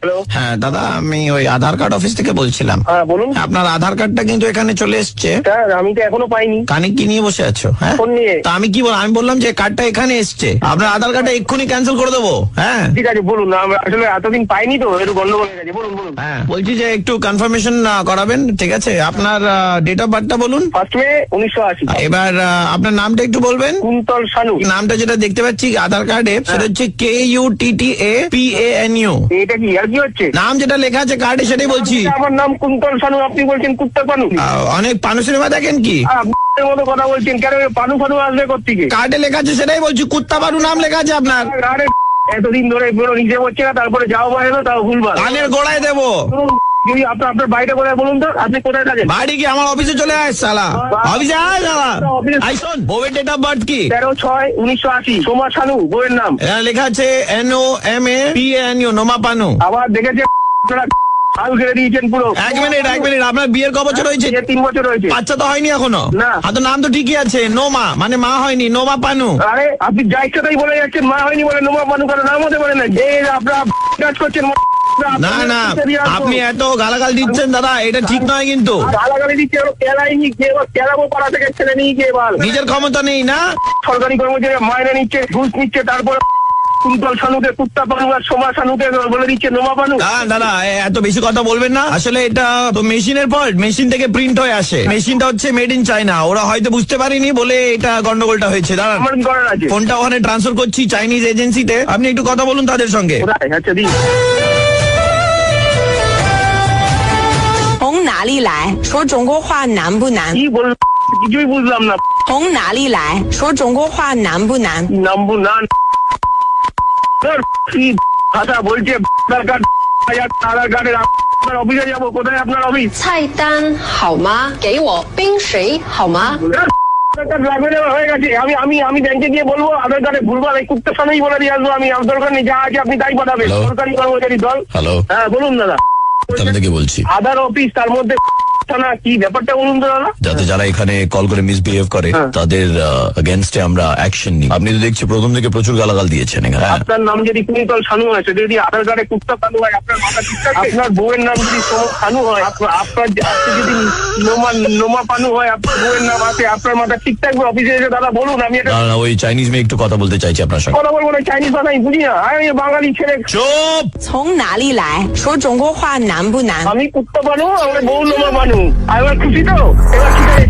Hello. হ্যাঁ দাদা, আমি ওই আধার কার্ড অফিস থেকে বলছিলাম। হ্যাঁ বলুন। আপনার আধার কার্ডটা কিন্তু এখানে চলে এসছে। স্যার আমি তো এখনো পাইনি। কানে কি নিয়ে বসে আছো? হ্যাঁ, ফোন নিয়ে। তা আমি কি আমি বললাম যে কার্ডটা এখানে এসছে, আপনার আধার কার্ডটা এক্ষুনি ক্যান্সেল করে দেবো। হ্যাঁ ঠিক আছে বলুন, আমরা আসলে এতদিন পাইনি তো একটু গন্ডগোল হয়ে গেছে। বলুন বলুন। হ্যাঁ, বলছি যে একটু কনফার্মেশন করাবেন, ঠিক আছে? আপনার ডেট অফ বার্থটা বলুন। First May 1980। এবার আপনার নামটা একটু বলবেন। কুন্তল শানু। নামটা যেটা দেখতে পাচ্ছি আধার কার্ডে সেটা হচ্ছে KUTTAPANU। এটা কি আর কি হচ্ছে? নাম যেটা লেখা আছে কার্ডে সেটাই বলছি। আমার নাম কুন্তল শানু, আপনি বলছেন কুত্তা পানু। অনেক পানু সিনেমা দেখেন কি? এর মতো কথা বলছেন কেন? পানু ফানু আসবে কোত্থেকে? কার্ডে লেখা আছে সেটাই বলছি, কুত্তা পানু নাম লেখা আছে আপনার। আরে এতদিন ধরে পুরো নিজে হচ্ছে না, তারপরে যাও বাইরে তাও ভুলবার। কানের গোড়ায় দেবো। যদি আপনার বাড়িটা কোথায় বলুন তো, আপনি কোথায় থাকেন? বাড়ি কি? আমার অফিসে চলে আয় শালা, অফিসে আয় শালা। আই শোন, বউয়ের ডেট অফ বার্থ কি? 13/6/1980। সোমা শানু বউয়ের নাম। এখানে লেখা আছে NOMAPANU, নোমা পানু। আবার দেখেছে আপনারা হাল ঘিরে দিয়েছেন পুরো। এক মিনিট, আপনার বিয়ের ক বছর হয়েছে? 3 বছর হয়েছে। বাচ্চা তো হয়নি এখনো? না। তো নাম তো ঠিকই আছে, নোমা, মানে মা হয়নি, নোমা পানু। আরে আপনি যা ইচ্ছা তাই বলে যাচ্ছেন, মা হয়নি বলে নোমা পানু করে নাম হতে পারে না। যে আপনারা কাজ করছেন। না না, আপনি এত গালাগাল দিচ্ছেন দাদা, এটা ঠিক নয় কিন্তু। গালাগালি দিচ্ছে, কেলাইনি কেলাবো পাড়া থেকে ছেলে নিয়ে গিয়ে এবার। নিজের ক্ষমতা নেই না? সরকারি কর্মচারী মাইনে নিচ্ছে, ঘুষ নিচ্ছে, তারপর কুন্তল শানুকে কুত্তা পানু আর সোমা শানুকে বলে দিচ্ছে নোমা পানু। দাদা এত বেশি কথা বলবেন না। আসলে এটা তো মেশিনের ফল্ট, মেশিন থেকে প্রিন্ট হয়ে আসে। মেশিনটা হচ্ছে মেড ইন চায়না, ওরা হয়তো বুঝতে পারেনি বলে এটা গন্ডগোলটা হয়েছে। দাঁড়ান, আমার কি করার আছে? ফোনটা ওখানে ট্রান্সফার করছি চাইনিজ এজেন্সিতে, আপনি একটু কথা বলুন তাদের সঙ্গে। কোথায়? আচ্ছা দিন।从哪里来？说中国话难不难？ কি বললাম কিছুই বুঝলাম না।从哪里来？说中国话难不难？ নামবো না। কি ভাষা বলছে? আধার কার্ড, আধার কার্ডের আপনার অফিসে যাবো। কোথায় আপনার অফিস?菜单好吗？给我冰水好吗？আধার কার্ড লাগবে না, হয়ে গেছে। আমি ব্যাংকে গিয়ে বলবো আধার কার্ডে ভুলবার, এই কুত্তার সামনেই বলে দিয়ে আসবো। আমি আমার দরকার নেই, যা আছে আপনি তাই পাঠাবেন। Hello? সরকারি কর্মচারী দল। হ্যালো, হ্যাঁ বলুন দাদা। আমি থেকে বলছি। আধার অফিস, তার মধ্যে না, কি ব্যাপারটা বলুন তো দাদা। যাতে যারা এখানে কল করে মিসবিহেভ করে তাদের এগেনস্টে আমরা অ্যাকশন নিই। আপনি তো দেখছি প্রথম থেকে প্রচুর গালাগাল দিয়েছেন এখানে। আপনার নাম যদি কুন্তল শানু হয়, সেটা যদি আধার কার্ডে কুত্তা শানু হয়, আপনার মাথা ঠিক থাকবে? আপনার বউয়ের নাম যদি শানু হয়, আপনার যদি নোমা পানু হয়, আপনার বউয়ের নাম আছে, আপনার মাথা ঠিক থাকবে? অফিসে এসে দাদা বলুন। আমি এটা না, ওই চাইনিজ মেয়ে একটু কথা বলতে চাইছি আপনার সঙ্গে। কথা বলবো না, চাইনিজ ভাষা আমি বুঝি না। আমি বাঙালি ছেলে। চুপ!从哪里来？说中国话难不难？ আমি কুত্তা পানু, আমার বউ নোমা পানু। এবার খুশি তো? এবার ঠিক আছে।